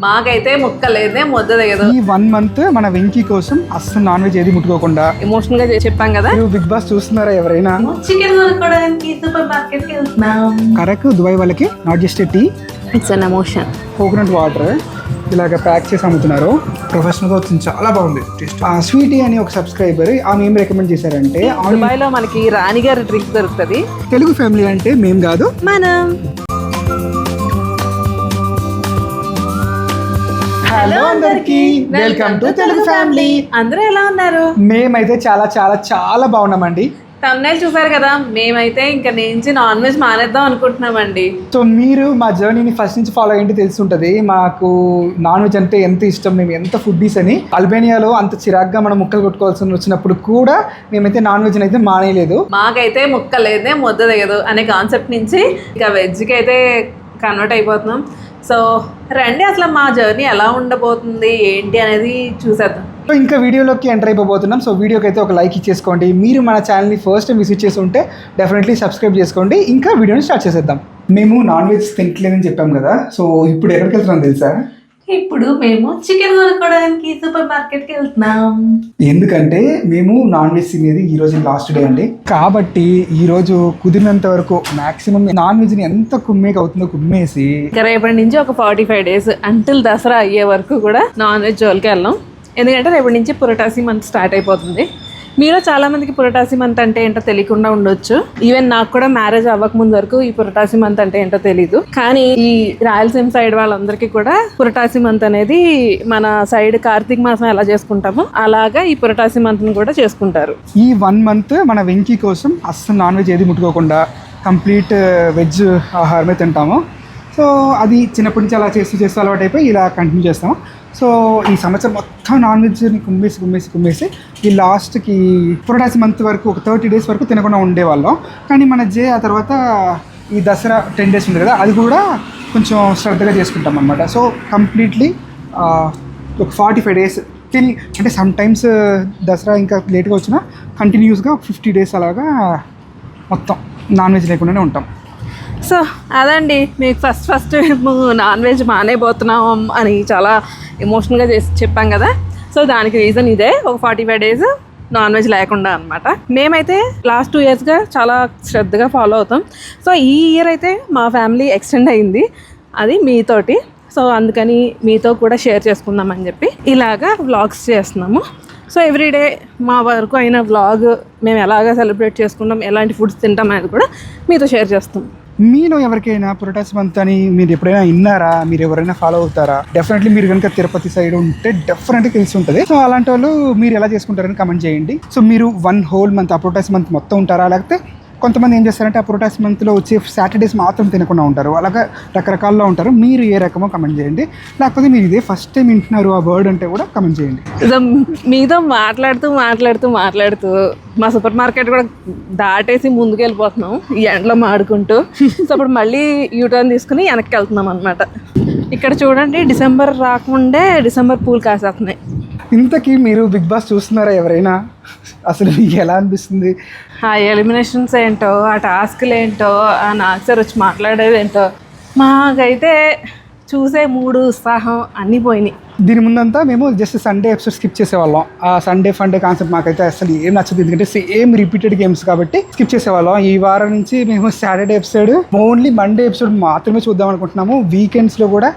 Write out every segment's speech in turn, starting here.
మాకైతే ముక్కలేదే ముద్ద దిగదు. ఈ 1 month మన వెంకీ కోసం అస్సలు నాన్ వెజ్ ఏది ముట్టుకోకుండా ఎమోషనల్ గా చెప్పాం కదా. బిగ్ బాస్ చూస్తున్నారా ఎవరైనా? చికెన్ కొనుక్కోవడానికి సూపర్ మార్కెట్ కి వెళ్తున్నాం. కరెక్ట్. దుబాయ్ వాళ్ళకి not just tea, it's an emotion. Coconut water ఇలాగ ప్యాక్ చేసి అమ్ముతున్నారు. ప్రొఫెషనల్గా వచ్చింది, చాలా బాగుంది. స్వీటీ అని ఒక సబ్స్క్రైబర్ ఆమె ఏం రికమెండ్ చేశారంటే, దుబాయ్ లో మనకి రాణి గారి డ్రింక్ దొరుకుతుంది. తెలుగు ఫ్యామిలీ అంటే మేము కాదు మనం. హలో అందరికి, వెల్కమ్ టు తెలుగు ఫ్యామిలీ. అందరూ ఎలా ఉన్నారు? మేమైతే చాలా చాలా చాలా బాగున్నామండి. తమ్నైల్ చూసారు కదా, మేమైతే ఇంకా నుంచి నాన్ వెజ్ మానేద్దాం అనుకుంటున్నామండి. సో మీరు మా జర్నీని ఫస్ట్ నుంచి ఫాలో అయ్యింటే తెలుసుంటది మాకు నాన్ వెజ్ అంటే ఎంత ఇష్టం, మేము ఎంత ఫుడ్డీస్ అని. అల్బేనియాలో అంత చిరాగ్గా మనం ముక్కలు కొట్టుకోవాల్సి వచ్చినప్పుడు కూడా మేమైతే నాన్ వెజ్ అయితే మానేయలేదు. మాకైతే ముక్కలేదే ముద్ద దిగదు అనే కాన్సెప్ట్ నుంచి ఇంకా వెజ్కి అయితే కన్వర్ట్ అయిపోతున్నాం. సో రండి, అసలు మా జర్నీ ఎలా ఉండబోతుంది ఏంటి అనేది చూసేద్దాం. సో ఇంకా వీడియోలోకి ఎంటర్ అయిపోతున్నాం. సో వీడియోకి అయితే ఒక లైక్ ఇచ్చేసుకోండి. మీరు మన ఛానల్ని ఫస్ట్ టైం విజిట్ చేసి ఉంటే డెఫినెట్లీ సబ్స్క్రైబ్ చేసుకోండి. ఇంకా వీడియోని స్టార్ట్ చేసేద్దాం. మేము నాన్ వెజ్ తింటలేదని చెప్పాం కదా, సో ఇప్పుడు ఎక్కడికి వెళ్తున్నాం తెలుసా? ఇప్పుడు మేము చికెన్ కొనుక్కోవడానికి సూపర్ మార్కెట్ కి వెళ్తున్నాం. ఎందుకంటే మేము నాన్ వెజ్ తినేది ఈ రోజు లాస్ట్ డే అండి. కాబట్టి ఈ రోజు కుదిరినంత వరకు మాక్సిమం నాన్ వెజ్ ని ఎంత కుమ్మేకి అవుతుందో కుమ్మేసి ఇంకా రేపటి నుంచి ఒక 45 days అంటిల్ దసరా అయ్యే వరకు కూడా నాన్ వెజ్ జోలికి వెళ్ళాం. ఎందుకంటే రేపటి నుంచి పురటాసి మంత్ స్టార్ట్ అయిపోతుంది. మీలో చాలా మందికి పురటాసి మంత్ అంటే ఏంటో తెలియకుండా ఉండొచ్చు. ఈవెన్ నాకు కూడా మ్యారేజ్ అవ్వక ముందు వరకు ఈ పురటాసి మంత్ అంటే ఏంటో తెలీదు. కానీ ఈ రాయలసీమ సైడ్ వాళ్ళందరికీ కూడా పురటాసి మంత్ అనేది మన సైడ్ కార్తీక మాసం ఎలా చేసుకుంటామో అలాగా ఈ పురటాసి మంత్ ని కూడా చేసుకుంటారు. ఈ 1 month మన వెంకీ కోసం అస్సలు నాన్ వెజ్ ఏది ముట్టుకోకుండా కంప్లీట్ వెజ్ ఆహారమే తింటాము. సో అది చిన్నప్పటి నుంచి అలా చేస్తూ అలవాటు అయిపోయి ఇలా కంటిన్యూ చేస్తాము. సో ఈ సంవత్సరం మొత్తం నాన్ వెజ్ని కుమ్మేసి ఈ లాస్ట్కి పురటాసి మంత్ వరకు ఒక 30 days వరకు తినకుండా ఉండేవాళ్ళం. కానీ మన ఆ తర్వాత ఈ దసరా 10 days ఉంది కదా, అది కూడా కొంచెం శ్రద్ధగా చేసుకుంటాం అనమాట. సో కంప్లీట్లీ ఒక 45 days తిని, అంటే సమ్ టైమ్స్ దసరా ఇంకా లేట్గా వచ్చినా కంటిన్యూస్గా ఒక 50 days అలాగా మొత్తం నాన్ వెజ్ లేకుండానే ఉంటాం. సో అదండి, మీకు ఫస్ట్ మేము నాన్ వెజ్ మానేపోతున్నాం అని చాలా ఎమోషనల్గా చెప్పాం కదా. సో దానికి రీజన్ ఇదే, ఒక 45 days నాన్ వెజ్ లేకుండా అనమాట. మేమైతే లాస్ట్ 2 yearsగా చాలా శ్రద్ధగా ఫాలో అవుతాం. సో ఈ ఇయర్ అయితే మా ఫ్యామిలీ ఎక్స్టెండ్ అయింది, అది మీతోటి. సో అందుకని మీతో కూడా షేర్ చేసుకుందామని చెప్పి ఇలాగా వ్లాగ్స్ చేస్తున్నాము. సో ఎవ్రీడే మా వరకు అయిన వ్లాగ్ మేము ఎలాగ సెలబ్రేట్ చేసుకుంటాం, ఎలాంటి ఫుడ్స్ తింటాం అనేది కూడా మీతో షేర్ చేస్తాం. మీలో ఎవరికైనా పురటాసి మంత్ అని మీరు ఎప్పుడైనా విన్నారా? మీరు ఎవరైనా ఫాలో అవుతారా? డెఫినెట్లీ మీరు కనుక తిరుపతి సైడ్ ఉంటే డెఫినెట్గా తెలిసి ఉంటుంది. సో అలాంటి వాళ్ళు మీరు ఎలా చేసుకుంటారని కమెంట్ చేయండి. సో మీరు 1 whole month ఆ పురటాసి మంత్ మొత్తం ఉంటారా? లేకపోతే కొంతమంది ఏం చేస్తారంటే ఆ పురటాసి మంత్లో వచ్చే Saturdays మాత్రం తినకుండా ఉంటారు. అలాగా రకరకాల్లో ఉంటారు. మీరు ఏ రకమో కమెంట్ చేయండి. లేకపోతే మీరు ఇదే ఫస్ట్ టైం వింటున్నారు ఆ వర్డ్ అంటే కూడా కమెంట్ చేయండి. మీతో మాట్లాడుతూ మా సూపర్ మార్కెట్ కూడా దాటేసి ముందుకు వెళ్ళిపోతున్నాం ఈ ఎండలో మాడుకుంటూ. సో అప్పుడు మళ్ళీ యూటర్న్ తీసుకుని వెనక్కి వెళ్తున్నాం అనమాట. ఇక్కడ చూడండి, డిసెంబర్ రాకముందే డిసెంబర్ పూలు కాసేస్తున్నాయి. ఇంతకీ మీరు బిగ్ బాస్ చూస్తున్నారా ఎవరైనా? అసలు మీకు ఎలా అనిపిస్తుంది? ఆ ఎలిమినేషన్స్ ఏంటో, ఆ టాస్క్లు ఏంటో, ఆ నాగసర్ వచ్చి మాట్లాడేది ఏంటో, మాకైతే చూసే మూడు ఉత్సాహం అన్నీ పోయినాయి. దీని ముందంతా మేము జస్ట్ సండే ఎపిసోడ్ స్కిప్ చేసేవాళ్ళం. ఆ సండే ఫండే కాన్సెప్ట్ మాకైతే అసలు ఏం నచ్చదు, ఎందుకంటే సేమ్ రిపీటెడ్ గేమ్స్ కాబట్టి స్కిప్ చేసేవాళ్ళం. ఈ వారం నుంచి మేము Saturday episode, only Monday episode మాత్రమే చూద్దాం అనుకుంటున్నాము. వీకెండ్స్లో కూడా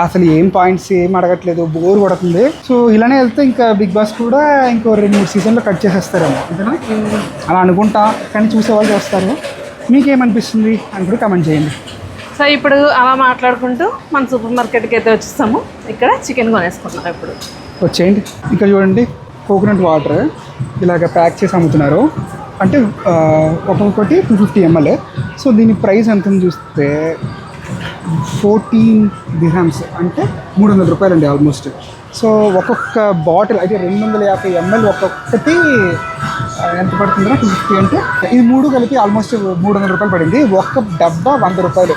అసలు ఏం పాయింట్స్ ఏం అడగట్లేదు, బోర్ కొడుతుంది. సో ఇలానే వెళ్తే ఇంకా బిగ్ బాస్ కూడా ఇంకో 2-3 seasonలో కట్ చేసేస్తారేమో, అంతేనా? అలా అనుకుంటా, కానీ చూసేవాళ్ళు చేస్తారు. మీకేమనిపిస్తుంది అని కూడా కమెంట్ చేయండి. సో ఇప్పుడు అలా మాట్లాడుకుంటూ మన సూపర్ మార్కెట్కి అయితే వచ్చేస్తాము. ఇక్కడ చికెన్ కొనేసుకుంటున్నాం. ఇప్పుడు వచ్చేయండి. ఇక్కడ చూడండి, కోకోనట్ వాటర్ ఇలాగ ప్యాక్ చేసి అమ్ముతున్నారు. అంటే ఒక్కొక్కటి 250 ml. సో దీని ప్రైస్ ఎంత చూస్తే 14 dirhams, అంటే 300 రూపాయలు అండి ఆల్మోస్ట్. సో ఒక్కొక్క బాటిల్ అయితే 250 ml ఒక్కొక్కటి ఎంత పడుతుందో 250, అంటే ఇది 3 కలిపి ఆల్మోస్ట్ 300 రూపాయలు పడింది. ఒక్క డబ్బా 100 రూపాయలు.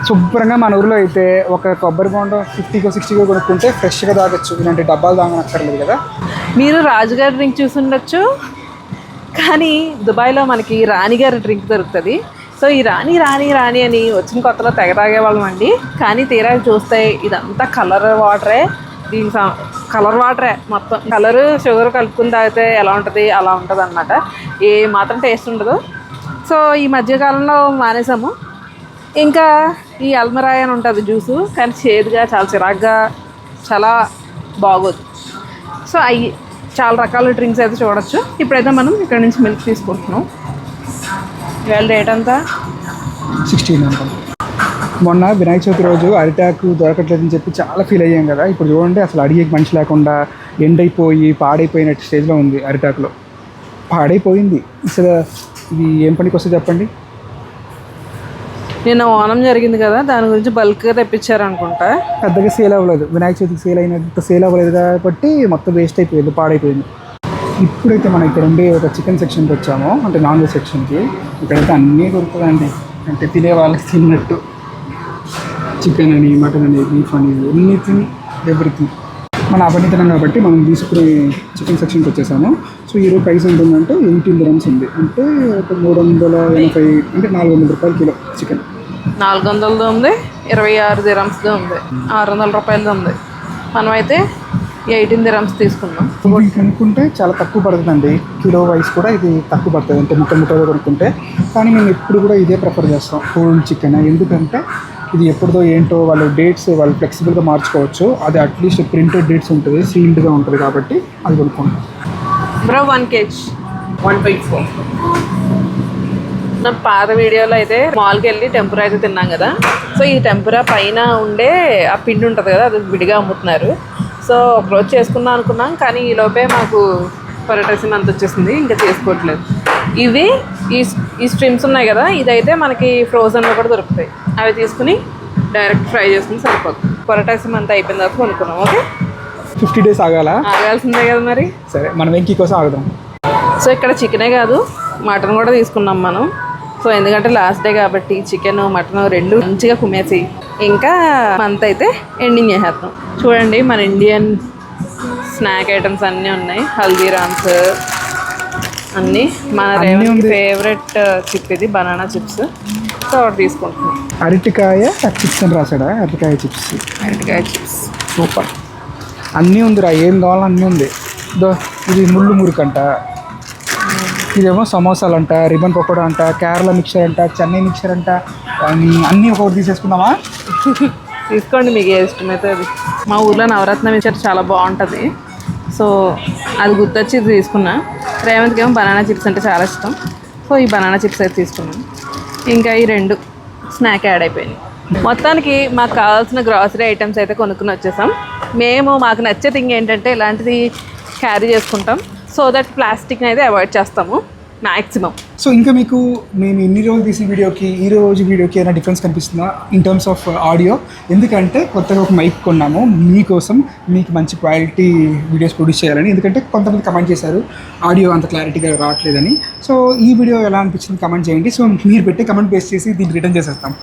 శుభ్రంగా మన ఊరిలో అయితే ఒక కొబ్బరి బొండం 50కో 60కో కొనుక్కుంటే ఫ్రెష్గా తాగొచ్చు. ఇలాంటి డబ్బాలు తాగనక్కర్లేదు కదా. మీరు రాజుగారి డ్రింక్ చూసి ఉండొచ్చు, కానీ దుబాయ్లో మనకి రాణిగారి డ్రింక్ దొరుకుతుంది. సో ఈ రాణి రాణి రాణి అని వచ్చిన కొత్తలో తెగ తాగేవాళ్ళం అండి. కానీ తీరా చూస్తే ఇదంతా కలర్ వాటరే, దీని కలర్ వాటరే మొత్తం. కలర్ షుగర్ కలుపుకుని తాగితే ఎలా ఉంటుంది అలా ఉంటుంది అనమాట. ఏ మాత్రం టేస్ట్ ఉండదు. సో ఈ మధ్యకాలంలో మానేసాము. ఇంకా ఈ అల్మరాయ్ అని ఉంటుంది జ్యూసు, కానీ చేదుగా చాలా చిరాగ్గా చాలా బాగోదు. సో అవి చాలా రకాల డ్రింక్స్ అయితే చూడొచ్చు. ఇప్పుడైతే మనం ఇక్కడ నుంచి మిల్క్ తీసుకుంటున్నాం. ఇవాళ రేట్ అంతా 16 అంటాం. మొన్న వినాయక చవితి రోజు అరిటాకు దొరకట్లేదని చెప్పి చాలా ఫీల్ అయ్యాం కదా. ఇప్పుడు చూడండి అసలు అడిగే మనిషి లేకుండా ఎండైపోయి పాడైపోయినట్టు స్టేజ్లో ఉంది. అరిటాకులో పాడైపోయింది. అసలు ఇది ఏం పనికి వస్తుంది చెప్పండి. నిన్న ఓనం జరిగింది కదా, దాని గురించి బల్క్గా తెప్పించారు అనుకుంటా. పెద్దగా సేల్ అవ్వలేదు, వినాయక చవితికి సేల్ అయినంత సేల్ అవ్వలేదు కాబట్టి మొత్తం వేస్ట్ అయిపోయింది, పాడైపోయింది. ఇప్పుడైతే మనం ఇక్కడ ఉండే ఒక చికెన్ సెక్షన్కి వచ్చాము, అంటే నాన్ వెజ్ సెక్షన్కి. ఇక్కడైతే అన్నీ దొరుకుతుందండి, అంటే తినే వాళ్ళకి తిన్నట్టు. చికెన్ అని, మటన్ అని, బీఫ్ అని, ఎనీథింగ్ ఎవ్రీథింగ్. మనం అవన్నీ తిన్నాం కాబట్టి మనం తీసుకునే చికెన్ సెక్షన్కి వచ్చేసాము. సో ఈరోజు ప్రైస్ ఎంత ఉందంటే 18 dirhams ఉంది, అంటే ఒక 380, అంటే 400 రూపాయలు కిలో చికెన్. 400 ఉంది, 26 dirhams ఉంది, 600 రూపాయలది ఉంది. మనమైతే 18 dirhams తీసుకున్నాం. ఇది కనుక్కుంటే చాలా తక్కువ పడుతుందండి, కిలో వైస్ కూడా ఇది తక్కువ పడుతుంది, అంటే ముక్కలు కొనుక్కుంటే. కానీ మేము ఎప్పుడు కూడా ఇదే ప్రిఫర్ చేస్తాం, హోల్ చికెన్. ఎందుకంటే ఇది ఎప్పుడుదో ఏంటో వాళ్ళు డేట్స్ వాళ్ళు ఫ్లెక్సిబుల్గా మార్చుకోవచ్చు. అది అట్లీస్ట్ ప్రింటెడ్ డేట్స్ ఉంటుంది, సీల్డ్గా ఉంటుంది కాబట్టి అది కొనుక్కుంటాం. Bro 1 kg 1.4. నా పాత వీడియోలో అయితే మాల్కి వెళ్ళి టెంపురా అయితే తిన్నాం కదా. సో ఈ టెంపురా పైన ఉండే ఆ పిండి ఉంటుంది కదా, అది విడిగా అమ్ముతున్నారు. సో ఒకరోజు చేసుకుందాం అనుకున్నాం, కానీ ఈ లోపే మాకు పరోటాసిమ్ అంత వచ్చేసింది, ఇంకా చేసుకోవట్లేదు. ఇవి ఈ స్ట్రిమ్స్ ఉన్నాయి కదా, ఇదైతే మనకి ఫ్రోజన్లో కూడా దొరుకుతాయి. అవి తీసుకుని డైరెక్ట్ ఫ్రై చేసుకుని సరిపోతుంది. పరోటాసిమ్ అంతా అయిపోయిన తర్వాత కొనుక్కున్నాం. ఓకే, 50 days ఆగాల్సిందే కదా మరి. సరే, మనం వెంకీ కోసం ఆగుదాం. సో ఇక్కడ చికెనే కాదు, మటన్ కూడా తీసుకున్నాం మనం. సో ఎందుకంటే లాస్ట్ డే కాబట్టి చికెన్ మటన్ రెండు మంచిగా కుమ్మేసి ఇంకా మంత్ అయితే ఎండింగ్ చేసేస్తాం. చూడండి మన ఇండియన్ స్నాక్ ఐటమ్స్ అన్నీ ఉన్నాయి. హల్దీరామ్స్ అన్నీ. మన రేవంత్ ఫేవరెట్ చిప్ ఇది, బనానా చిప్స్. సో ఒకటి తీసుకుంటున్నాం. అరటికాయ చిప్స్ అని రాశాడా? అరటికాయ చిప్స్, అరటికాయ చిప్స్ సూపర్. అన్నీ ఉందిరా, ఏం కావాలో అన్నీ ఉంది. ఇది ముళ్ళు మురుకంట, ఇదేమో సమోసాలు అంట, రిబన్ పకోడా అంట, కేరళ మిక్చర్ అంట, చెన్నై మిక్చర్ అంట. అన్నీ ఒకటి తీసేసుకుందామా? తీసుకోండి, మీకు ఏ ఇష్టమైతే అది. మా ఊర్లో నవరత్న మిక్చర్ చాలా బాగుంటుంది. సో అది గుర్తొచ్చి ఇది తీసుకున్నా. రేవంత్కి ఏమో బనానా చిప్స్ అంటే చాలా ఇష్టం. సో ఈ బనానా చిప్స్ అయితే తీసుకున్నాను. ఇంకా ఈ 2 స్నాక్ యాడ్ అయిపోయినాయి. మొత్తానికి మాకు కావాల్సిన గ్రాసరీ ఐటమ్స్ అయితే కొనుక్కుని వచ్చేసాం. మాకు నచ్చే థింగ్ ఏంటంటే ఇలాంటిది క్యారీ చేసుకుంటాం. సో దట్ ప్లాస్టిక్ని అయితే అవాయిడ్ చేస్తాము మ్యాక్సిమం. సో ఇంకా మీకు మేము ఇన్ని రోజులు తీసిన వీడియోకి ఈ రోజు వీడియోకి ఏమైనా డిఫరెన్స్ కనిపిస్తుందా ఇన్ టర్మ్స్ ఆఫ్ ఆడియో? ఎందుకంటే కొత్తగా ఒక మైక్ కొన్నాము మీకోసం, మీకు మంచి క్వాలిటీ వీడియోస్ ప్రొడ్యూస్ చేయాలని. ఎందుకంటే కొంతమంది కమెంట్ చేశారు ఆడియో అంత క్లారిటీగా రావట్లేదని. సో ఈ వీడియో ఎలా అనిపించింది కమెంట్ చేయండి. సో మీరు పెట్టి కమెంట్ బేస్ చేసి దీన్ని రిటర్న్ చేసేస్తాం.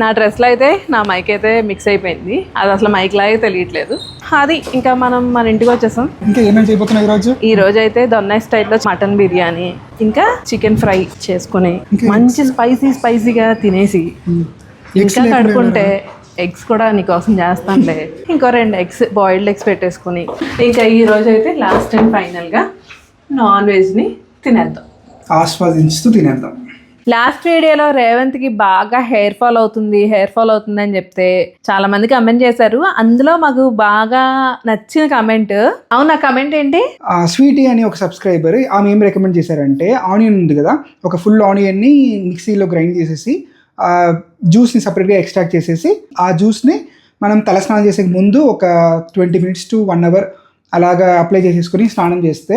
నా డ్రెస్లో అయితే నా మైక్ అయితే మిక్స్ అయిపోయింది, అది అసలు మైక్ లాగే తెలియట్లేదు. అది ఇంకా మనం మన ఇంటికి వచ్చేసాం. ఇంకా ఏమేమి చేయబోతున్నాం ఈ రోజు అయితే దొన్నై స్టైల్లో మటన్ బిర్యానీ ఇంకా చికెన్ ఫ్రై చేసుకుని మంచి స్పైసీగా తినేసి ఇంకా కడుకుంటే ఎగ్స్ కూడా నీకోసం చేస్తానులే. ఇంకో 2 eggs బాయిల్డ్ ఎగ్స్ పెట్టేసుకుని ఇంకా ఈ రోజు అయితే లాస్ట్ అండ్ ఫైనల్గా నాన్ వెజ్ని తినేద్దాం, ఆస్వాదించుతూ తినేద్దాం. లాస్ట్ వీడియోలో రేవంత్కి బాగా హెయిర్ ఫాల్ అవుతుంది అని చెప్తే చాలా మంది కమెంట్ చేశారు. అందులో మాకు బాగా నచ్చిన కమెంట్, అవునా కమెంట్ ఏంటి? స్వీటీ అని ఒక సబ్స్క్రైబర్ ఆమె ఏం రికమెండ్ చేశారంటే, ఆనియన్ ఉంది కదా, ఒక ఫుల్ ఆనియన్ని మిక్సీలో గ్రైండ్ చేసేసి జ్యూస్ని సపరేట్గా ఎక్స్ట్రాక్ట్ చేసేసి ఆ జ్యూస్ని మనం తలస్నానం చేసే ముందు ఒక 20 minutes to 1 hour అలాగా అప్లై చేసేసుకొని స్నానం చేస్తే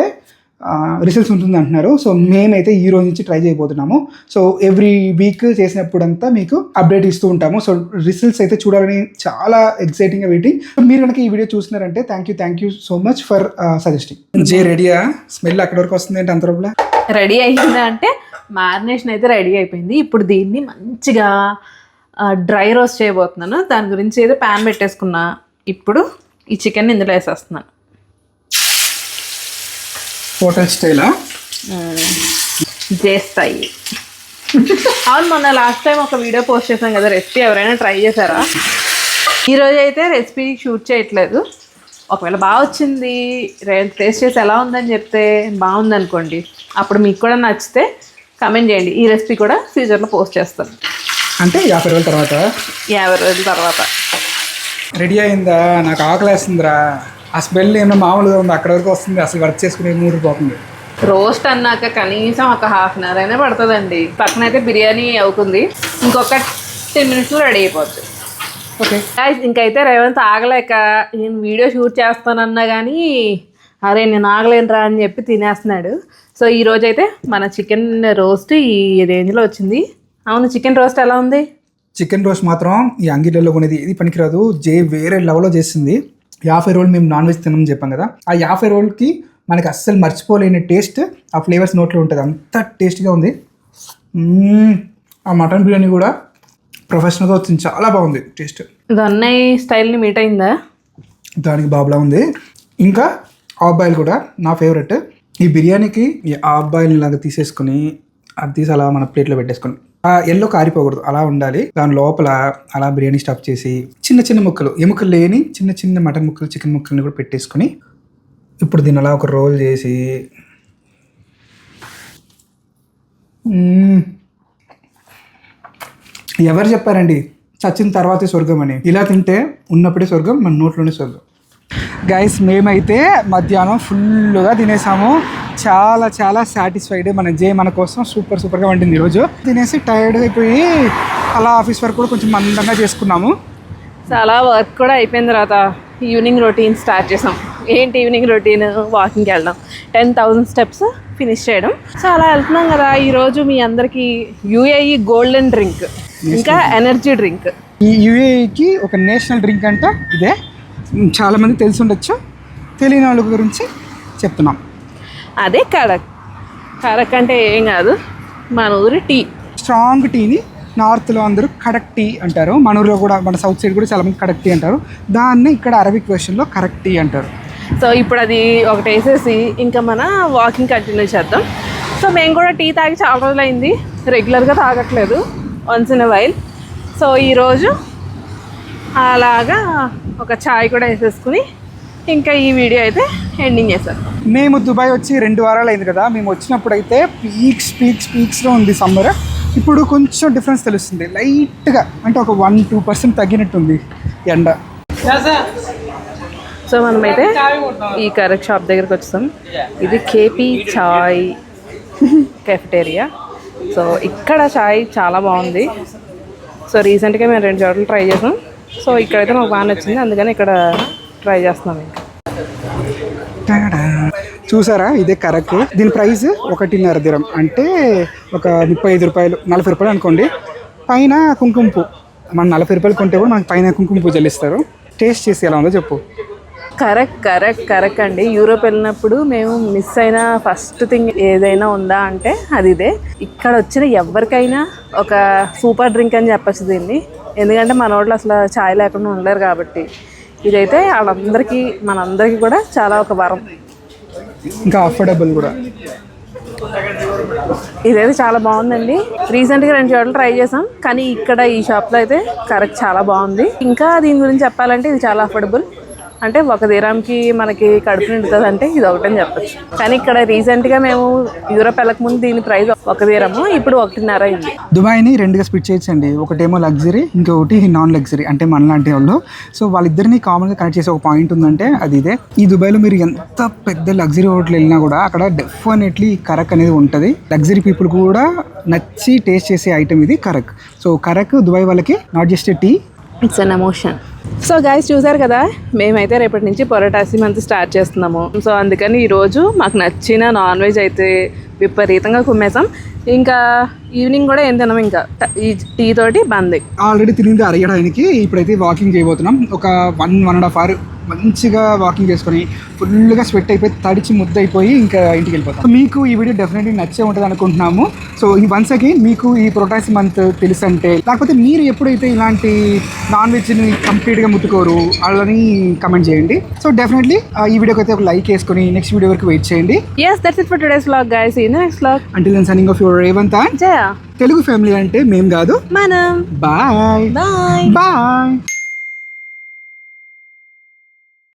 రిజల్ట్స్ ఉంటుంది అంటున్నారు. సో మేమైతే ఈ రోజు నుంచి ట్రై చేయబోతున్నాము. సో ఎవ్రీ వీక్ చేసినప్పుడంతా మీకు అప్డేట్ ఇస్తూ ఉంటాము. సో రిజల్ట్స్ అయితే చూడాలని చాలా ఎక్సైటింగ్గా వెయిటింగ్. మీరు కనుక ఈ వీడియో చూస్తున్నారంటే thank you so much for suggesting. జే రెడీయా? స్మెల్ అక్కడి వరకు వస్తుంది ఏంటి అంతలోపల? రెడీ అయిందా అంటే మ్యారినేషన్ అయితే రెడీ అయిపోయింది. ఇప్పుడు దీన్ని మంచిగా డ్రై రోస్ట్ చేయబోతున్నాను. దాని గురించి అయితే ప్యాన్ పెట్టేసుకున్నా. ఇప్పుడు ఈ చికెన్ ఇందులో వేసేస్తున్నాను. హోటల్ స్టైలా? చేస్తాయి. అవును, మొన్న లాస్ట్ టైం ఒక వీడియో పోస్ట్ చేసాం కదా రెసిపీ, ఎవరైనా ట్రై చేశారా? ఈరోజు అయితే రెసిపీ షూట్ చేయట్లేదు. ఒకవేళ బాగా వచ్చింది, టేస్ట్ చేసి ఎలా ఉందని చెప్తే బాగుంది అనుకోండి, అప్పుడు మీకు కూడా నచ్చితే కమెంట్ చేయండి. ఈ రెసిపీ కూడా ఫ్యూచర్లో పోస్ట్ చేస్తాను. అంటే 50 రోజుల తర్వాత 50 రోజుల తర్వాత రెడీ అయిందా? నాకు ఆకలేస్తుందిరా. ఆ స్మెల్ ఏమో మామూలుగా ఉంది, అక్కడ వరకు వస్తుంది. అసలు వర్క్ చేసుకునే మూడు పోతుంది. రోస్ట్ అన్నాక కనీసం ఒక హాఫ్ అన్ అవర్ అయినా పడుతుందండి. పక్కన అయితే బిర్యానీ అవుతుంది, ఇంకొక 10 మినిట్స్లో రెడీ అయిపోద్ది. ఓకే గైస్, ఇంకైతే రేవంత్ ఆగలేక నేను వీడియో షూట్ చేస్తానన్నా కానీ అరే నేను ఆగలేనురా అని చెప్పి తినేస్తున్నాడు. సో ఈరోజు అయితే మన చికెన్ రోస్ట్ ఈ రేంజ్లో వచ్చింది. అవును, చికెన్ రోస్ట్ ఎలా ఉంది? చికెన్ రోస్ట్ మాత్రం ఈ అంగిట్లో కొనేది ఇది పనికిరాదు. వేరే లెవెల్లో చేసింది. 50 రోజులు మేము నాన్ వెజ్ తినమని చెప్పాం కదా, ఆ 50 రోజులకి మనకి అస్సలు మర్చిపోలేని టేస్ట్, ఆ ఫ్లేవర్స్ నోట్లో ఉంటుంది. అంత టేస్ట్గా ఉంది. ఆ మటన్ బిర్యానీ కూడా ప్రొఫెషనల్గా వచ్చింది, చాలా బాగుంది టేస్ట్. ఇది అన్నయ్య స్టైల్ని మీట్ అయిందా? దానికి బాబులా ఉంది. ఇంకా ఆఫ్ బాయిల్ కూడా నా ఫేవరెట్. ఈ బిర్యానీకి ఈ ఆఫ్ బాయిల్ లాగా తీసేసుకుని అది తీసి అలా మన ప్లేట్లో పెట్టేసుకుని ఆ ఎల్లో కారిపోకూడదు, అలా ఉండాలి. దాని లోపల అలా బిర్యానీ స్టఫ్ చేసి చిన్న చిన్న ముక్కలు, ఎముకలు లేని చిన్న చిన్న మటన్ ముక్కలు, చికెన్ ముక్కల్ని కూడా పెట్టేసుకుని ఇప్పుడు దీన్ని అలా ఒక రోల్ చేసి ఎవరు చెప్పారండి చచ్చిన తర్వాతే స్వర్గం అని? ఇలా తింటే ఉన్నప్పుడే స్వర్గం, మన నోట్లోనే స్వర్గం. గైస్, మేమైతే మధ్యాహ్నం ఫుల్గా తినేసాము. చాలా చాలా సాటిస్ఫైడ్. మన కోసం సూపర్గా వండింది ఈరోజు. తినేసి టైర్డ్ అయిపోయి అలా ఆఫీస్ వర్క్ కూడా కొంచెం మందంగా చేసుకున్నాము. చాలా వర్క్ కూడా అయిపోయిన తర్వాత ఈవినింగ్ రొటీన్ స్టార్ట్ చేసాం. ఏంటి ఈవినింగ్ రొటీన్? వాకింగ్కి వెళ్ళడం, 10,000 స్టెప్స్ ఫినిష్ చేయడం. సో అలా వెళ్తున్నాం కదా. ఈరోజు మీ అందరికీ UAE గోల్డెన్ డ్రింక్, ఇంకా ఎనర్జీ డ్రింక్. ఈ UAEకి ఒక నేషనల్ డ్రింక్ అంట ఇదే. చాలామంది తెలిసి ఉండొచ్చు, తెలియని వాళ్ళ గురించి చెప్తున్నాం. అదే కరక్. కరక్ అంటే ఏం కాదు, మన ఊరి టీ. స్ట్రాంగ్ టీని నార్త్లో అందరూ కడక్ టీ అంటారు. మన ఊరిలో కూడా, మన సౌత్ సైడ్ కూడా చాలామంది కడక్ టీ అంటారు. దాన్ని ఇక్కడ అరబిక్ వెర్షన్లో కరక్ టీ అంటారు. సో ఇప్పుడు అది ఒకటి వేసేసి ఇంకా మన వాకింగ్ కంటిన్యూ చేద్దాం. సో మేము కూడా టీ తాగి చాలా రోజులు అయింది, రెగ్యులర్గా తాగట్లేదు, once in a while. So ఈరోజు అలాగా ఒక ఛాయ్ కూడా వేసేసుకుని ఇంకా ఈ వీడియో అయితే ఎండింగ్ చేశారు. మేము దుబాయ్ వచ్చి 2 వారాలు అయింది కదా. మేము వచ్చినప్పుడు అయితే పీక్స్లో ఉంది సమ్మర్. ఇప్పుడు కొంచెం డిఫరెన్స్ తెలుస్తుంది లైట్గా, అంటే ఒక 1-2% తగ్గినట్టుంది ఎండ. సో మనమైతే ఈ కరెక్ట్ షాప్ దగ్గరికి వచ్చాం. ఇది KP చాయ్ కెఫెటేరియా. సో ఇక్కడ చాయ్ చాలా బాగుంది. సో రీసెంట్గా మేము 2 చోట్ల ట్రై చేసాం. సో ఇక్కడైతే మాకు బాగా నచ్చింది, అందుకని ఇక్కడ ట్రై చేస్తున్నాం. ఇంకా చూసారా, ఇదే కరక్. దీని ప్రైస్ 1.5 దిరం, అంటే ఒక 35 రూపాయలు, 40 రూపాయలు అనుకోండి. పైన కుంకుమ పువ్వు, మనం 40 రూపాయలు కొంటే కూడా మనకి పైన కుంకుమ పువ్వు చెల్లిస్తారు. టేస్ట్ చేసి ఎలా ఉందో చెప్పు. కరెక్ట్ అండి. యూరోప్ వెళ్ళినప్పుడు మేము మిస్ అయిన ఫస్ట్ థింగ్ ఏదైనా ఉందా అంటే అది ఇదే. ఇక్కడ వచ్చిన ఎవరికైనా ఒక సూపర్ డ్రింక్ అని చెప్పచ్చు దీన్ని. ఎందుకంటే మన వాళ్ళు అసలు ఛాయ్ లేకుండా ఉండలేరు కాబట్టి ఇదైతే వాళ్ళందరికీ, మనందరికీ కూడా చాలా ఒక వరం. ఇంకా అఫోర్డబుల్ కూడా. ఇదైతే చాలా బాగుందండి. రీసెంట్గా 2 చోట్ల ట్రై చేసాం, కానీ ఇక్కడ ఈ షాప్లో అయితే కరెక్ట్ చాలా బాగుంది. ఇంకా దీని గురించి చెప్పాలంటే ఇది చాలా అఫోర్డబుల్. అంటే 1 దిరాంకి మనకి కడుపు నిండుతుంది అంటే ఇది ఒకటని చెప్పచ్చు. కానీ ఇక్కడ రీసెంట్గా మేము యూరోప్ వెళ్ళక ముందు దీని ప్రైస్ 1 దిరము, ఇప్పుడు 1.5 అయింది. దుబాయ్ని 2గా స్ప్లిట్ చేయొచ్చండి. ఒకటేమో లగ్జరీ, ఇంకొకటి నాన్ లగ్జరీ, అంటే మనలాంటి వాళ్ళు. సో వాళ్ళిద్దరిని కామన్గా కనెక్ట్ చేసే ఒక పాయింట్ ఉందంటే అది ఇదే. ఈ దుబాయ్లో మీరు ఎంత పెద్ద లగ్జరీ హోటల్ వెళ్ళినా కూడా అక్కడ డెఫినెట్లీ కరక్ అనేది ఉంటుంది. లగ్జరీ పీపుల్ కూడా నచ్చి టేస్ట్ చేసే ఐటమ్ ఇది కరక్. సో కరక్ దుబాయ్ వాళ్ళకి not just tea, it's an emotion. So guys, చూసారు కదా, మేమైతే రేపటి నుంచి పొరటాసి మంత్ స్టార్ట్ చేస్తున్నాము. సో అందుకని ఈరోజు మాకు నచ్చిన నాన్ వెజ్ అయితే విపరీతంగా కుమ్మేసాం. ఇంకా ఈవినింగ్ కూడా ఏం తినాం, ఇంకా ఈ టీ తోటి బంద్. ఆల్రెడీ తినింది అరగడానికి ఇప్పుడైతే వాకింగ్ చేయబోతున్నాం. ఒక 1.5 hour మంచిగా వాకింగ్ చేసుకొని ఫుల్గా స్వెట్ అయిపోయి తడిచి ముద్దయిపోయి ఇంకా ఇంటికి వెళ్ళిపోతాం. సో మీకు ఈ వీడియో డెఫినెట్లీ నచ్చే ఉంటుంది అనుకుంటున్నాము. సో ఈ వన్స్ అగైన్ మీకు ఈ ప్రోటాక్స్ మంత్ తెలుసు అంటే, లేకపోతే మీరు ఎప్పుడైతే ఇలాంటి నాన్ వెజ్ని కంప్లీట్గా ముట్టుకోరు అలాని కమెంట్ చేయండి. సో డెఫినెట్లీ ఈ వీడియోకి అయితే ఒక లైక్ వేసుకొని నెక్స్ట్ వీడియో వరకు వెయిట్ చేయండి. Yes, that's it for today's vlog, guys. See you in the next vlog. Until then, signing off, your Ravant and Jaya. Telugu family అంటే మేం కాదు. మనం. Bye Bye. బాయ్.